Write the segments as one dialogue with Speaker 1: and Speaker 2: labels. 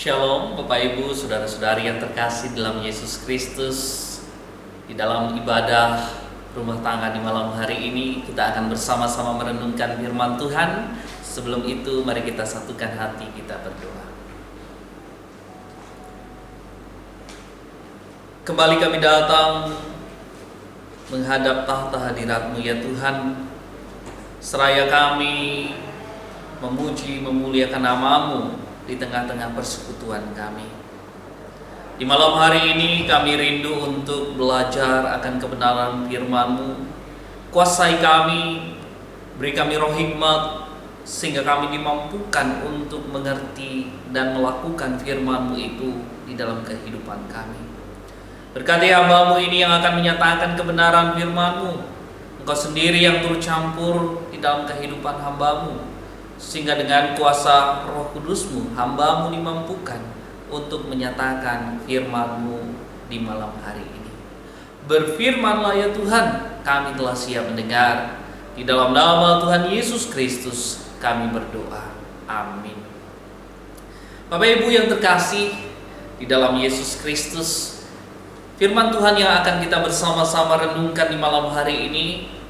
Speaker 1: Shalom Bapak Ibu, Saudara-saudari yang terkasih dalam Yesus Kristus. Di dalam ibadah rumah tangga di malam hari ini kita akan bersama-sama merenungkan firman Tuhan. Sebelum itu mari kita satukan hati, kita berdoa. Kembali kami datang menghadap tahta hadirat-Mu ya Tuhan. Seraya kami memuji, memuliakan nama-Mu di tengah-tengah persekutuan kami. Di malam hari ini kami rindu untuk belajar akan kebenaran firman-Mu. Kuasai kami, beri kami roh hikmat, sehingga kami dimampukan untuk mengerti dan melakukan firman-Mu itu di dalam kehidupan kami. Berkati hamba-Mu ini yang akan menyatakan kebenaran firman-Mu. Engkau sendiri yang turut campur di dalam kehidupan hamba-Mu, sehingga dengan kuasa Roh Kudus-Mu, hamba-Mu dimampukan untuk menyatakan firman-Mu di malam hari ini. Berfirmanlah ya Tuhan, kami telah siap mendengar. Di dalam nama Tuhan Yesus Kristus kami berdoa. Amin. Bapak Ibu yang terkasih di dalam Yesus Kristus, firman Tuhan yang akan kita bersama-sama renungkan di malam hari ini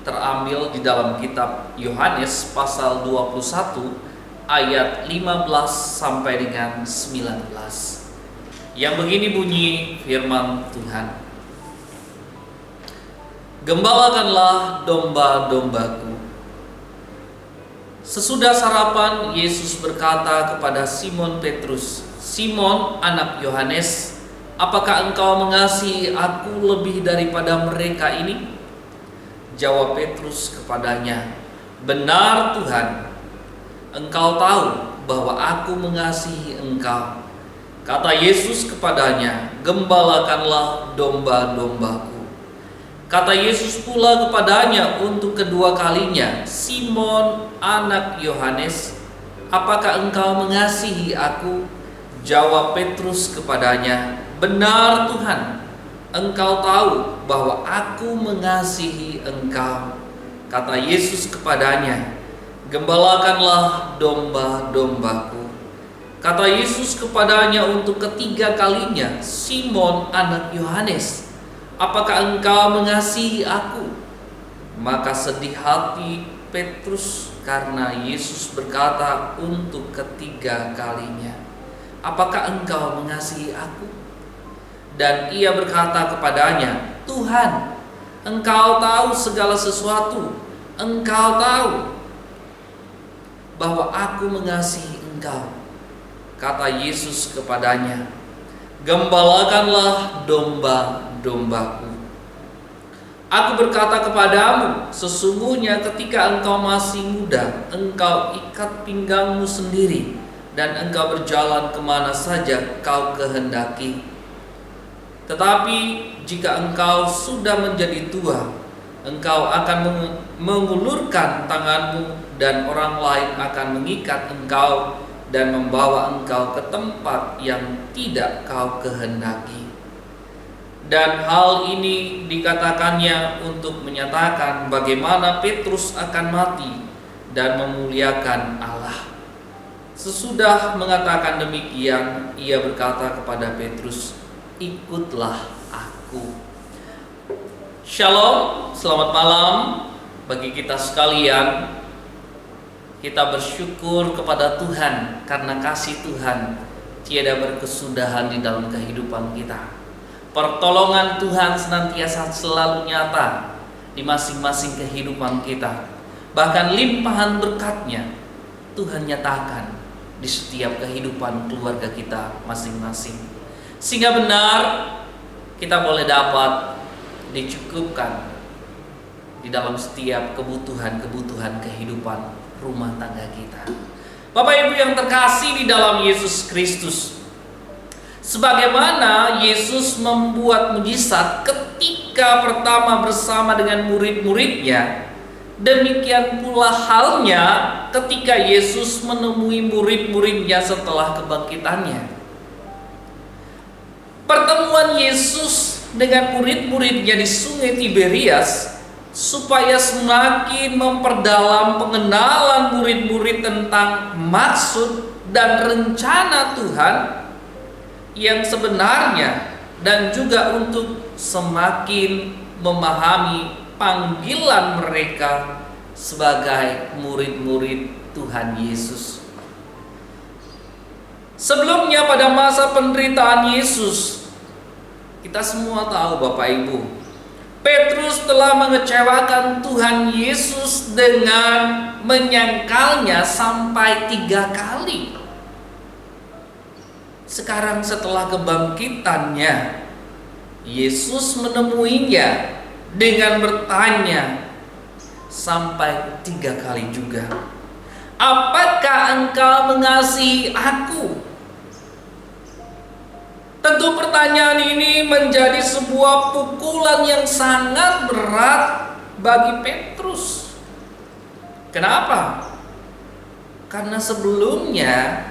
Speaker 1: terambil di dalam kitab Yohanes pasal 21 ayat 15 sampai dengan 19. Yang begini bunyi firman Tuhan. Gembalakanlah domba-dombaku. Sesudah sarapan, Yesus berkata kepada Simon Petrus, "Simon, anak Yohanes, apakah engkau mengasihi aku lebih daripada mereka ini?" Jawab Petrus kepadanya, "Benar Tuhan, Engkau tahu bahwa aku mengasihi Engkau." Kata Yesus kepadanya, "Gembalakanlah domba-dombaku." Kata Yesus pula kepadanya untuk kedua kalinya, "Simon, anak Yohanes, apakah engkau mengasihi aku?" Jawab Petrus kepadanya, "Benar Tuhan, Engkau tahu bahwa aku mengasihi Engkau." Kata Yesus kepadanya, "Gembalakanlah domba-dombaku." Kata Yesus kepadanya untuk ketiga kalinya, "Simon, anak Yohanes, apakah engkau mengasihi aku?" Maka sedih hati Petrus karena Yesus berkata untuk ketiga kalinya, "Apakah engkau mengasihi aku?" Dan ia berkata kepadanya, "Tuhan, Engkau tahu segala sesuatu. Engkau tahu bahwa aku mengasihi Engkau." Kata Yesus kepadanya, "Gembalakanlah domba-dombaku. Aku berkata kepadamu, sesungguhnya ketika engkau masih muda, engkau ikat pinggangmu sendiri, dan engkau berjalan kemana saja kau kehendaki. Tetapi jika engkau sudah menjadi tua, engkau akan mengulurkan tanganmu, dan orang lain akan mengikat engkau dan membawa engkau ke tempat yang tidak kau kehendaki." Dan hal ini dikatakannya untuk menyatakan bagaimana Petrus akan mati dan memuliakan Allah. Sesudah mengatakan demikian, ia berkata kepada Petrus, "Ikutlah aku." Shalom, selamat malam bagi kita sekalian. Kita bersyukur kepada Tuhan karena kasih Tuhan tiada berkesudahan di dalam kehidupan kita. Pertolongan Tuhan senantiasa selalu nyata di masing-masing kehidupan kita. Bahkan limpahan berkat-Nya Tuhan nyatakan di setiap kehidupan keluarga kita masing-masing. Sehingga benar kita boleh dapat dicukupkan di dalam setiap kebutuhan-kebutuhan kehidupan rumah tangga kita. Bapak Ibu yang terkasih di dalam Yesus Kristus, sebagaimana Yesus membuat mujizat ketika pertama bersama dengan murid-muridnya, demikian pula halnya ketika Yesus menemui murid-muridnya setelah kebangkitannya. Pertemuan Yesus dengan murid-muridnya di Sungai Tiberias supaya semakin memperdalam pengenalan murid-murid tentang maksud dan rencana Tuhan yang sebenarnya dan juga untuk semakin memahami panggilan mereka sebagai murid-murid Tuhan Yesus. Sebelumnya pada masa penderitaan Yesus, kita semua tahu Bapak Ibu, Petrus telah mengecewakan Tuhan Yesus dengan menyangkalnya sampai 3 kali. Sekarang setelah kebangkitannya, Yesus menemuinya dengan bertanya sampai 3 kali juga, "Apakah engkau mengasihi aku?" Tentu pertanyaan ini menjadi sebuah pukulan yang sangat berat bagi Petrus. Kenapa? Karena sebelumnya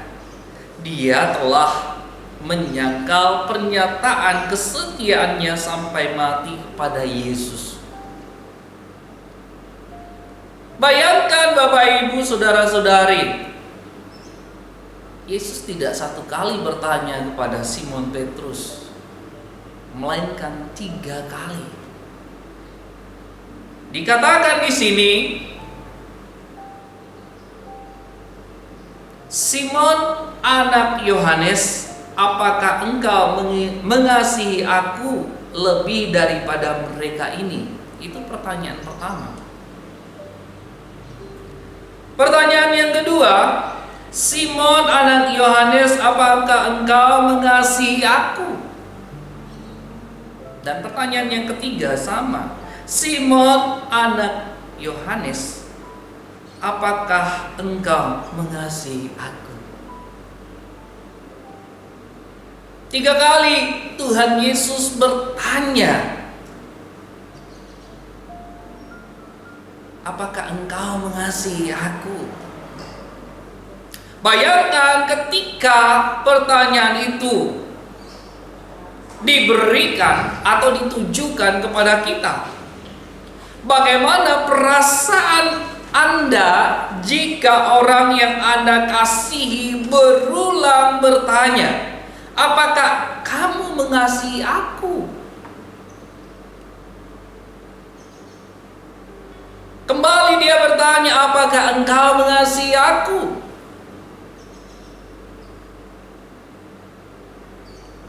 Speaker 1: dia telah menyangkal pernyataan kesetiaannya sampai mati kepada Yesus. Bayangkan Bapak Ibu, saudara-saudari, Yesus tidak 1 kali bertanya kepada Simon Petrus, melainkan 3 kali. Dikatakan di sini, "Simon, anak Yohanes, apakah engkau mengasihi aku lebih daripada mereka ini?" Itu pertanyaan pertama. Pertanyaan yang kedua, "Simon, anak Yohanes, apakah engkau mengasihi aku?" Dan pertanyaan yang ketiga sama, "Simon, anak Yohanes, apakah engkau mengasihi aku?" 3 kali Tuhan Yesus bertanya, "Apakah engkau mengasihi aku?" Bayangkan ketika pertanyaan itu diberikan atau ditujukan kepada kita, bagaimana perasaan Anda jika orang yang Anda kasihi berulang bertanya, "Apakah kamu mengasihi aku?" Kembali dia bertanya, "Apakah engkau mengasihi aku?"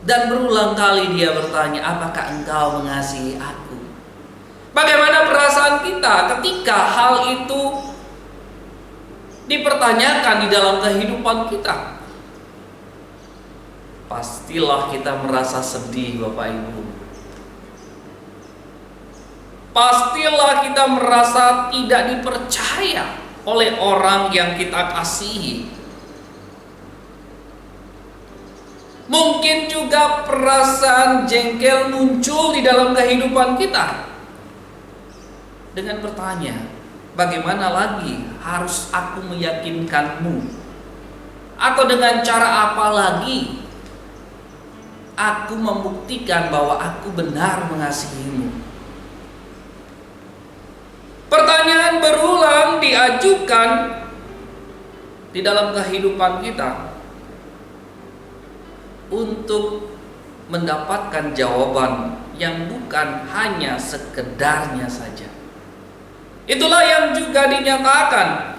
Speaker 1: Dan berulang kali dia bertanya, "Apakah engkau mengasihi aku?" Bagaimana perasaan kita ketika hal itu dipertanyakan di dalam kehidupan kita? Pastilah kita merasa sedih, Bapak Ibu. Pastilah kita merasa tidak dipercaya oleh orang yang kita kasihi. Mungkin juga perasaan jengkel muncul di dalam kehidupan kita dengan bertanya, "Bagaimana lagi harus aku meyakinkanmu? Atau dengan cara apa lagi aku membuktikan bahwa aku benar mengasihimu?" Pertanyaan berulang diajukan di dalam kehidupan kita untuk mendapatkan jawaban yang bukan hanya sekedarnya saja. Itulah yang juga dinyatakan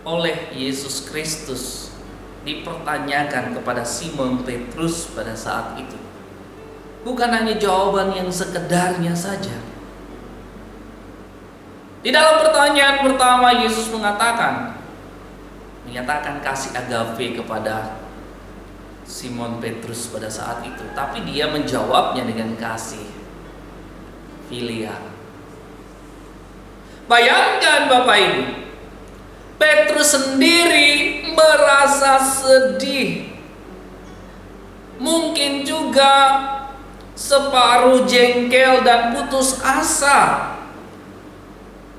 Speaker 1: oleh Yesus Kristus, dipertanyakan kepada Simon Petrus pada saat itu. Bukan hanya jawaban yang sekedarnya saja. Di dalam pertanyaan pertama Yesus menyatakan kasih agape kepada Simon Petrus pada saat itu, tapi dia menjawabnya dengan kasih filia. Bayangkan Bapak Ibu, Petrus sendiri merasa sedih, mungkin juga separuh jengkel dan putus asa,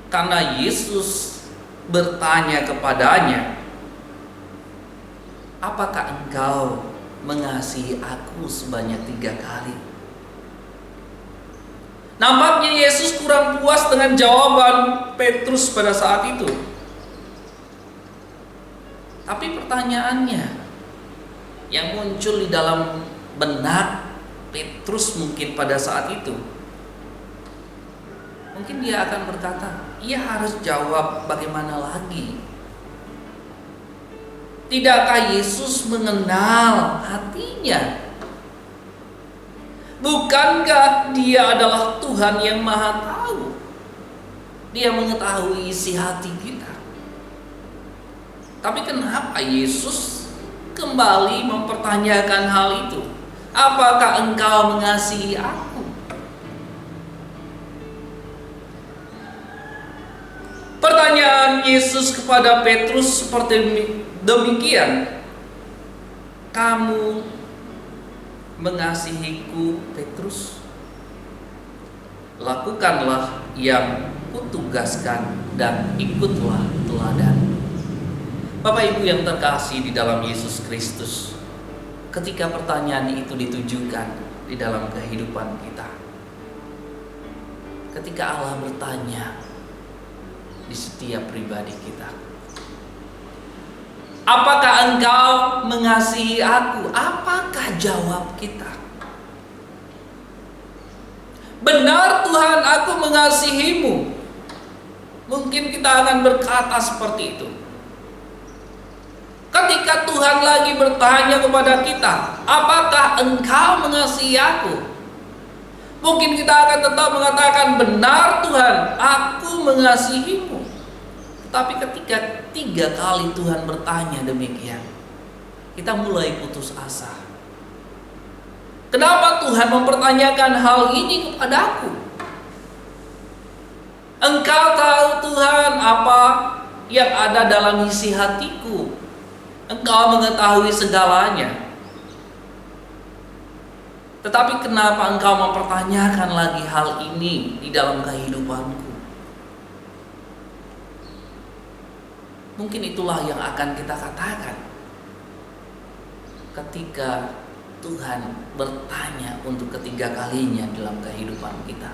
Speaker 1: karena Yesus bertanya kepadanya, "Apakah engkau mengasihi aku sebanyak 3 kali?" Nampaknya Yesus kurang puas dengan jawaban Petrus pada saat itu. Tapi pertanyaannya, yang muncul di dalam benak Petrus mungkin pada saat itu. Mungkin dia akan berkata, ia harus jawab bagaimana lagi? Tidakkah Yesus mengenal hatinya? Bukankah dia adalah Tuhan yang Maha Tahu? Dia mengetahui isi hati kita. Tapi kenapa Yesus kembali mempertanyakan hal itu? Apakah engkau mengasihi aku? Pertanyaan Yesus kepada Petrus seperti demikian. Kamu mengasihiku, Petrus? Lakukanlah yang kutugaskan dan ikutlah teladan. Bapak Ibu yang terkasih di dalam Yesus Kristus, ketika pertanyaan itu ditujukan di dalam kehidupan kita, ketika Allah bertanya di setiap pribadi kita, apakah engkau mengasihi aku? Apakah jawab kita? Benar Tuhan, aku mengasihimu. Mungkin kita akan berkata seperti itu. Ketika Tuhan lagi bertanya kepada kita, apakah engkau mengasihi aku? Mungkin kita akan tetap mengatakan, benar Tuhan, aku mengasihimu. Tapi ketika 3 kali Tuhan bertanya demikian, kita mulai putus asa. Kenapa Tuhan mempertanyakan hal ini kepadaku? Engkau tahu Tuhan apa yang ada dalam isi hatiku. Engkau mengetahui segalanya. Tetapi kenapa engkau mempertanyakan lagi hal ini di dalam kehidupanku? Mungkin itulah yang akan kita katakan ketika Tuhan bertanya untuk ketiga kalinya dalam kehidupan kita.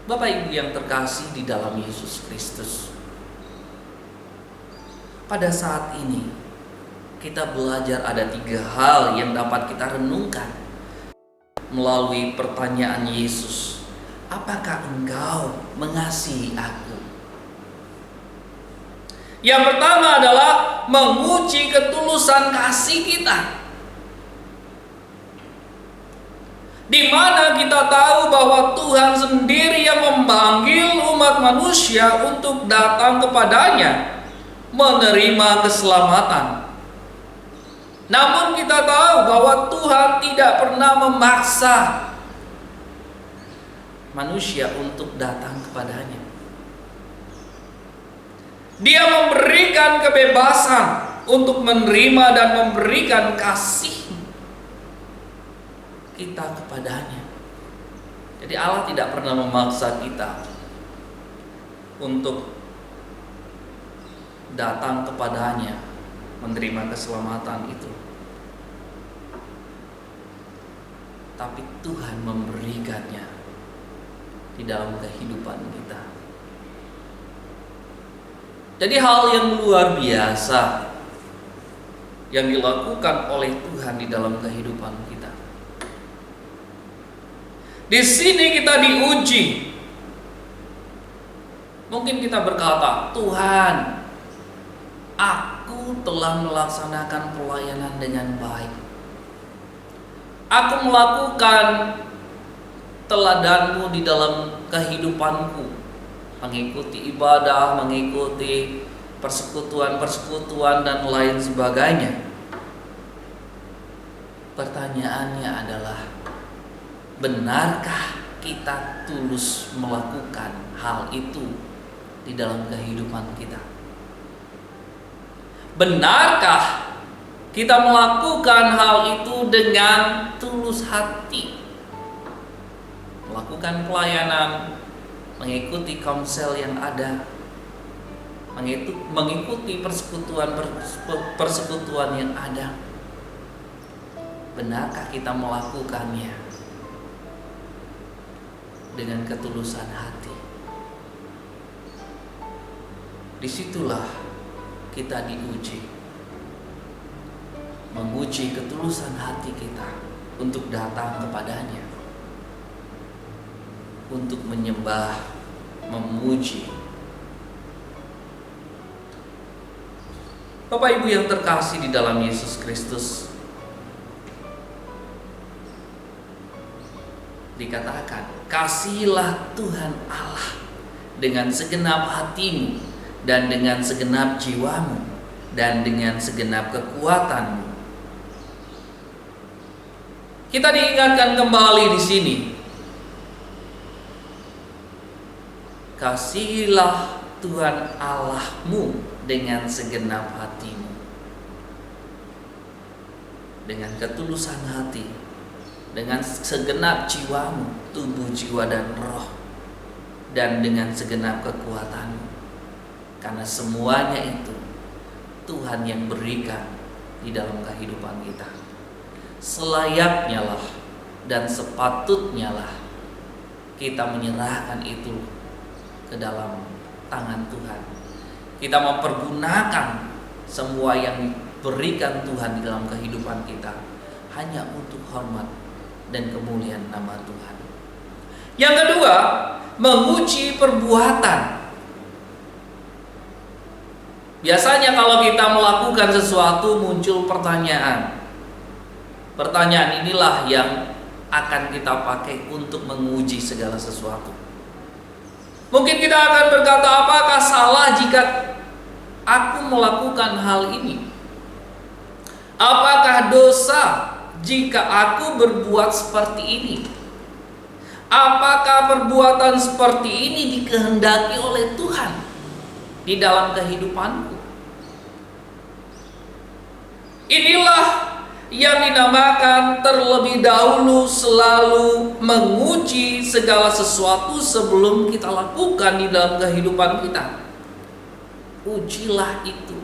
Speaker 1: Bapak Ibu yang terkasih di dalam Yesus Kristus, pada saat ini kita belajar ada 3 hal yang dapat kita renungkan melalui pertanyaan Yesus. Apakah engkau mengasihi aku? Yang pertama adalah menguji ketulusan kasih kita. Di mana kita tahu bahwa Tuhan sendiri yang memanggil umat manusia untuk datang kepadanya, menerima keselamatan. Namun kita tahu bahwa Tuhan tidak pernah memaksa manusia untuk datang kepadanya. Dia memberikan kebebasan untuk menerima dan memberikan kasih kita kepadanya. Jadi Allah tidak pernah memaksa kita untuk datang kepadanya, menerima keselamatan itu. Tapi Tuhan memberikannya di dalam kehidupan kita. Jadi hal yang luar biasa yang dilakukan oleh Tuhan di dalam kehidupan kita. Di sini kita diuji. Mungkin kita berkata, Tuhan, aku telah melaksanakan pelayanan dengan baik. Aku melakukan teladan-Mu di dalam kehidupanku, mengikuti ibadah, mengikuti persekutuan-persekutuan dan lain sebagainya. Pertanyaannya adalah, benarkah kita tulus melakukan hal itu di dalam kehidupan kita? Benarkah kita melakukan hal itu dengan tulus hati? Melakukan pelayanan, mengikuti komsel yang ada, mengikuti persekutuan yang ada. Benarkah kita melakukannya dengan ketulusan hati? Disitulah kita diuji. menguji ketulusan hati kita untuk datang kepadanya, untuk menyembah, memuji. Bapak Ibu yang terkasih di dalam Yesus Kristus, dikatakan, kasihilah Tuhan Allah dengan segenap hatimu dan dengan segenap jiwamu dan dengan segenap kekuatanmu. Kita diingatkan kembali di sini, kasihilah Tuhan Allahmu dengan segenap hatimu, dengan ketulusan hati, dengan segenap jiwamu, tubuh, jiwa, dan roh, dan dengan segenap kekuatanmu. Karena semuanya itu Tuhan yang berikan di dalam kehidupan kita. Selayaknya lah dan sepatutnya lah kita menyerahkan itu ke dalam tangan Tuhan. Kita mempergunakan semua yang diberikan Tuhan di dalam kehidupan kita hanya untuk hormat dan kemuliaan nama Tuhan. Yang kedua, menguji perbuatan. Biasanya kalau kita melakukan sesuatu muncul pertanyaan. Pertanyaan inilah yang akan kita pakai untuk menguji segala sesuatu. Mungkin kita akan berkata, apakah salah jika aku melakukan hal ini? Apakah dosa jika aku berbuat seperti ini? Apakah perbuatan seperti ini dikehendaki oleh Tuhan di dalam kehidupanku? Inilah yang dinamakan terlebih dahulu selalu menguji segala sesuatu sebelum kita lakukan di dalam kehidupan kita. Ujilah itu.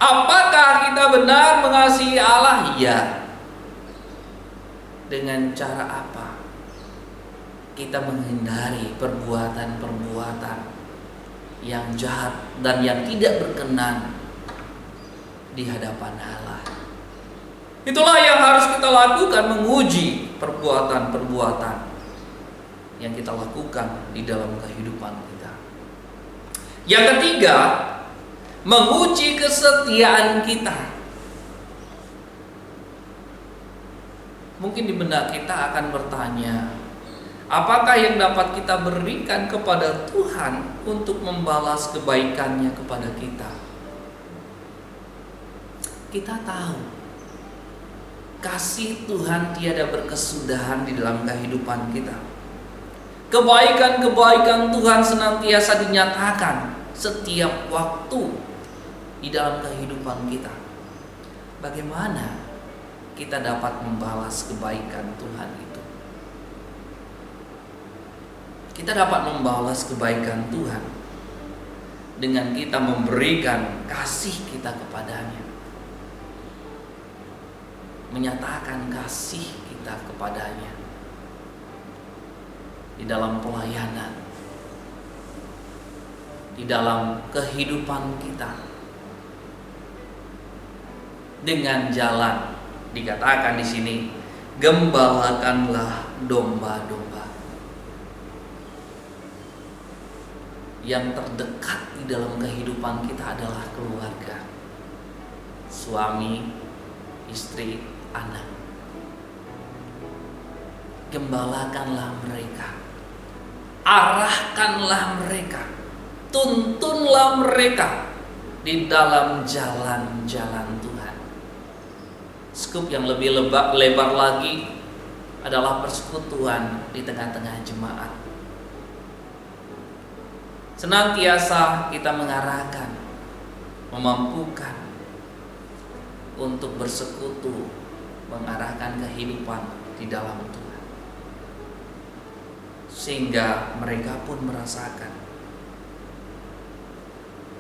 Speaker 1: Apakah kita benar mengasihi Allah? Ya. Dengan cara apa? Kita menghindari perbuatan-perbuatan yang jahat dan yang tidak berkenan di hadapan Allah. Itulah yang harus kita lakukan, menguji perbuatan-perbuatan yang kita lakukan di dalam kehidupan kita. Yang ketiga, menguji kesetiaan kita. Mungkin di benak kita akan bertanya, apakah yang dapat kita berikan kepada Tuhan untuk membalas kebaikannya kepada kita? Kita tahu kasih Tuhan tiada berkesudahan di dalam kehidupan kita. Kebaikan-kebaikan Tuhan senantiasa dinyatakan setiap waktu di dalam kehidupan kita. Bagaimana kita dapat membalas kebaikan Tuhan itu? Kita dapat membalas kebaikan Tuhan dengan kita memberikan kasih kita kepadanya, menyatakan kasih kita kepadanya di dalam pelayanan, di dalam kehidupan kita, dengan jalan. Dikatakan di sini, gembalakanlah domba-domba. Yang terdekat di dalam kehidupan kita adalah keluarga, suami, istri, anak. Gembalakanlah mereka, arahkanlah mereka, tuntunlah mereka di dalam jalan-jalan Tuhan. Skup yang lebih lebar lagi adalah persekutuan di tengah-tengah jemaat. Senantiasa kita mengarahkan, memampukan untuk bersekutu, mengarahkan kehidupan di dalam Tuhan, sehingga mereka pun merasakan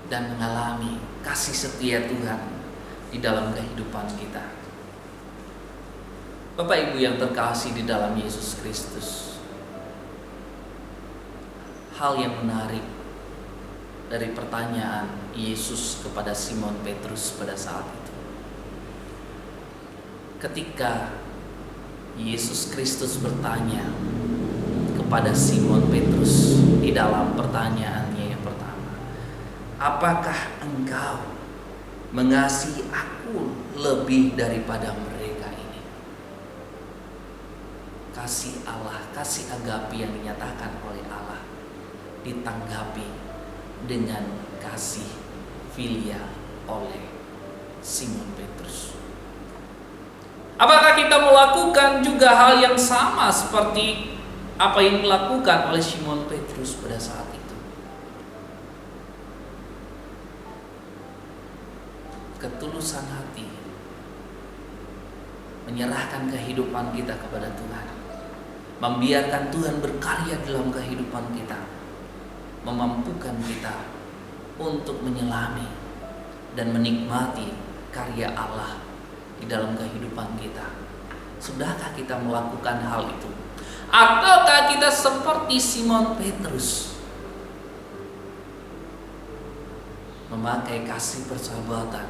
Speaker 1: dan mengalami kasih setia Tuhan di dalam kehidupan kita. Bapak Ibu yang terkasih di dalam Yesus Kristus, hal yang menarik dari pertanyaan Yesus kepada Simon Petrus pada saat itu. Ketika Yesus Kristus bertanya kepada Simon Petrus di dalam pertanyaannya yang pertama, apakah engkau mengasihi aku lebih daripada mereka ini? Kasih Allah, kasih agape yang dinyatakan oleh Allah ditanggapi dengan kasih filial oleh Simon Petrus. Apakah kita melakukan juga hal yang sama seperti apa yang dilakukan oleh Simon Petrus pada saat itu? Ketulusan hati, menyerahkan kehidupan kita kepada Tuhan, membiarkan Tuhan berkarya dalam kehidupan kita, memampukan kita untuk menyelami dan menikmati karya Allah di dalam kehidupan kita. Sudahkah kita melakukan hal itu? Ataukah kita seperti Simon Petrus, memakai kasih persahabatan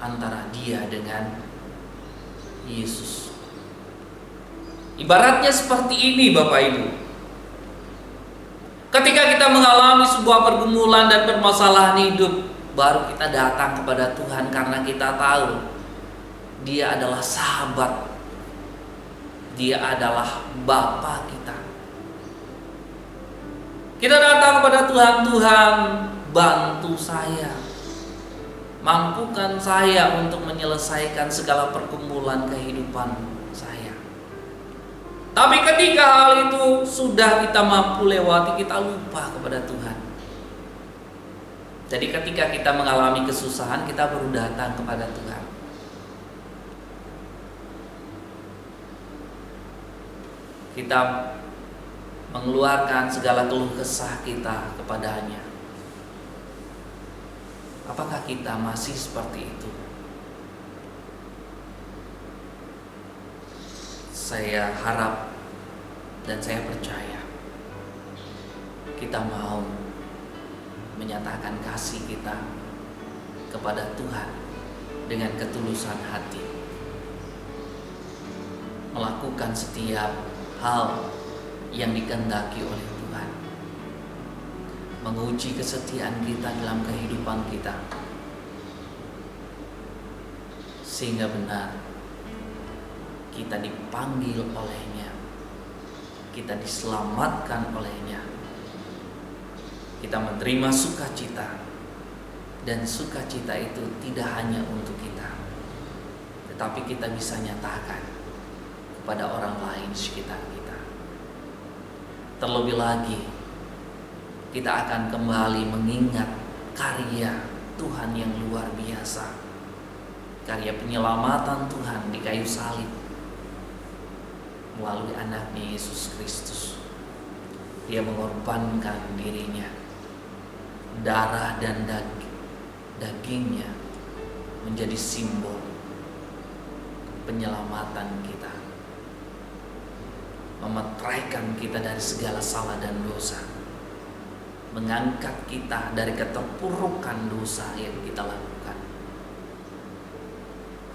Speaker 1: antara dia dengan Yesus? Ibaratnya seperti ini Bapak Ibu. Ketika kita mengalami sebuah pergumulan dan permasalahan hidup, baru kita datang kepada Tuhan karena kita tahu Dia adalah sahabat, Dia adalah Bapa kita. Kita datang kepada Tuhan, Tuhan bantu saya, mampukan saya untuk menyelesaikan segala pergumulan kehidupan saya. Tapi ketika hal itu sudah kita mampu lewati, kita lupa kepada Tuhan. Jadi ketika kita mengalami kesusahan, kita baru datang kepada Tuhan. Kita mengeluarkan segala keluh kesah kita kepadanya. Apakah kita masih seperti itu? Saya harap dan saya percaya kita mau menyatakan kasih kita kepada Tuhan dengan ketulusan hati, melakukan setiap hal yang dikehendaki oleh Tuhan, menguji kesetiaan kita dalam kehidupan kita, sehingga benar kita dipanggil olehnya, kita diselamatkan olehnya, kita menerima sukacita, dan sukacita itu tidak hanya untuk kita, tetapi kita bisa nyatakan kepada orang lain sekitar kita. Terlebih lagi, kita akan kembali mengingat karya Tuhan yang luar biasa, karya penyelamatan Tuhan di kayu salib melalui anaknya Yesus Kristus. Dia mengorbankan dirinya, darah dan dagingnya menjadi simbol penyelamatan kita, memeteraikan kita dari segala salah dan dosa, mengangkat kita dari keterpurukan dosa yang kita lakukan,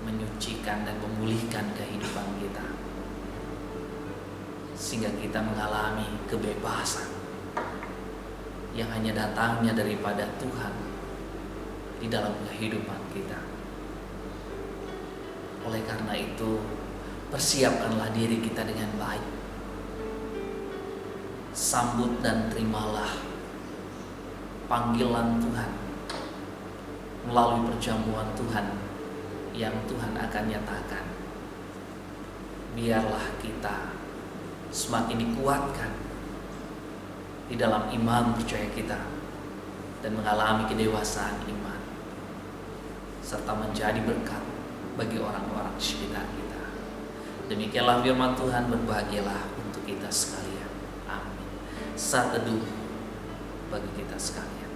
Speaker 1: menyucikan dan memulihkan kehidupan kita, sehingga kita mengalami kebebasan yang hanya datangnya daripada Tuhan di dalam kehidupan kita. Oleh karena itu, persiapkanlah diri kita dengan baik. Sambut dan terimalah panggilan Tuhan melalui perjamuan Tuhan yang Tuhan akan nyatakan. Biarlah kita semakin dikuatkan di dalam iman percaya kita dan mengalami kedewasaan iman, serta menjadi berkat bagi orang-orang di sekitar kita. Demikianlah firman Tuhan, berbahagialah untuk kita sekalian. Amin. Saat teduh bagi kita sekalian.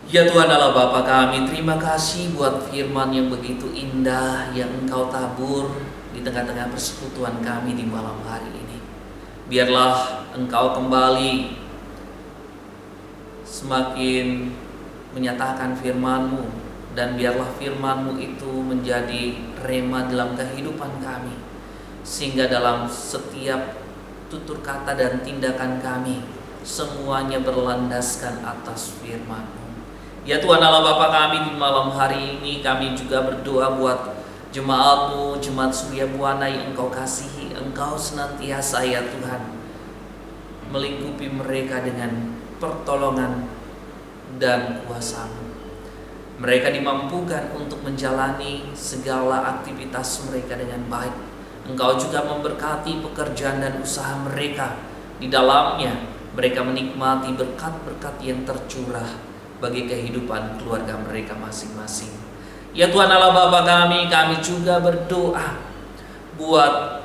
Speaker 1: Ya Tuhan Allah Bapa kami, terima kasih buat firman yang begitu indah yang Engkau tabur di tengah-tengah persekutuan kami di malam hari ini. Biarlah Engkau kembali semakin menyatakan firman-Mu, dan biarlah firman-Mu itu menjadi rema dalam kehidupan kami, sehingga dalam setiap tutur kata dan tindakan kami semuanya berlandaskan atas firman-Mu. Ya Tuhan Allah Bapa kami, di malam hari ini kami juga berdoa buat jemaat-Mu, jemaat Surya Buana yang Engkau kasihi. Engkau senantiasa ya Tuhan melingkupi mereka dengan pertolongan dan kuasa-Mu. Mereka dimampukan untuk menjalani segala aktivitas mereka dengan baik. Engkau juga memberkati pekerjaan dan usaha mereka. Di dalamnya mereka menikmati berkat-berkat yang tercurah bagi kehidupan keluarga mereka masing-masing. Ya Tuhan Allah Bapa kami juga berdoa buat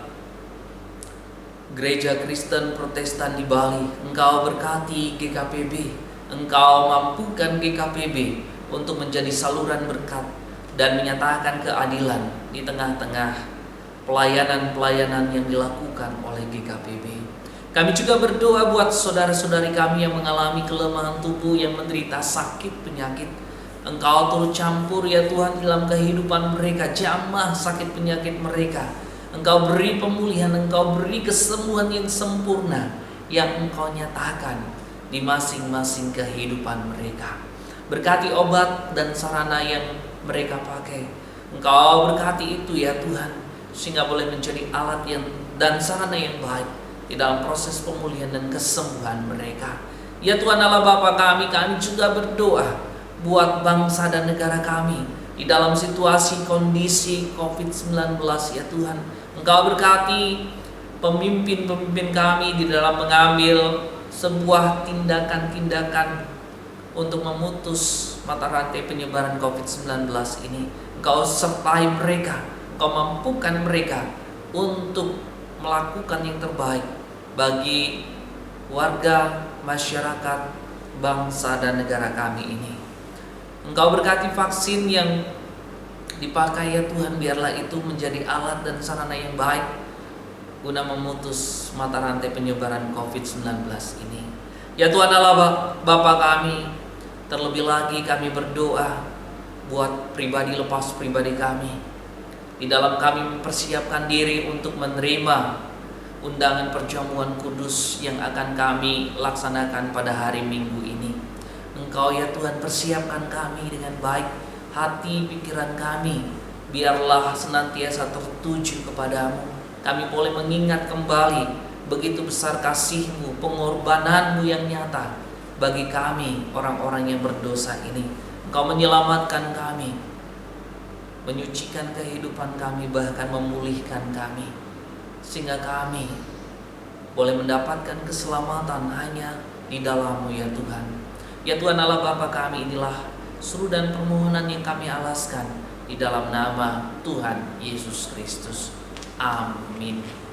Speaker 1: Gereja Kristen Protestan di Bali. Engkau berkati GKPB, Engkau mampukan GKPB untuk menjadi saluran berkat dan menyatakan keadilan di tengah-tengah pelayanan-pelayanan yang dilakukan oleh GKPB. Kami juga berdoa buat saudara-saudari kami yang mengalami kelemahan tubuh, yang menderita sakit penyakit. Engkau turut campur ya Tuhan dalam kehidupan mereka, jamah sakit penyakit mereka. Engkau beri pemulihan, Engkau beri kesembuhan yang sempurna yang Engkau nyatakan di masing-masing kehidupan mereka. Berkati obat dan sarana yang mereka pakai. Engkau berkati itu ya Tuhan, sehingga boleh menjadi alat dan sarana yang baik di dalam proses pemulihan dan kesembuhan mereka. Ya Tuhan Allah Bapa kami juga berdoa buat bangsa dan negara kami di dalam situasi kondisi COVID-19 ya Tuhan. Engkau berkati pemimpin-pemimpin kami di dalam mengambil sebuah tindakan-tindakan untuk memutus mata rantai penyebaran COVID-19 ini. Engkau sertai mereka, Engkau mampukan mereka untuk melakukan yang terbaik bagi warga, masyarakat, bangsa dan negara kami ini. Engkau berkati vaksin yang dipakai ya Tuhan, biarlah itu menjadi alat dan sarana yang baik guna memutus mata rantai penyebaran COVID-19 ini. Ya Tuhan Allah Bapa kami, terlebih lagi kami berdoa buat pribadi lepas pribadi kami. Di dalam kami mempersiapkan diri untuk menerima undangan perjamuan kudus yang akan kami laksanakan pada hari Minggu ini. Engkau ya Tuhan persiapkan kami dengan baik, hati pikiran kami biarlah senantiasa tertuju kepadamu. Kami boleh mengingat kembali begitu besar kasih-Mu, pengorbanan-Mu yang nyata bagi kami orang-orang yang berdosa ini. Engkau menyelamatkan kami, menyucikan kehidupan kami, bahkan memulihkan kami, sehingga kami boleh mendapatkan keselamatan hanya di dalam-Mu ya Tuhan. Ya Tuhan Allah Bapa kami, inilah seru dan permohonan yang kami alaskan di dalam nama Tuhan Yesus Kristus. Amin.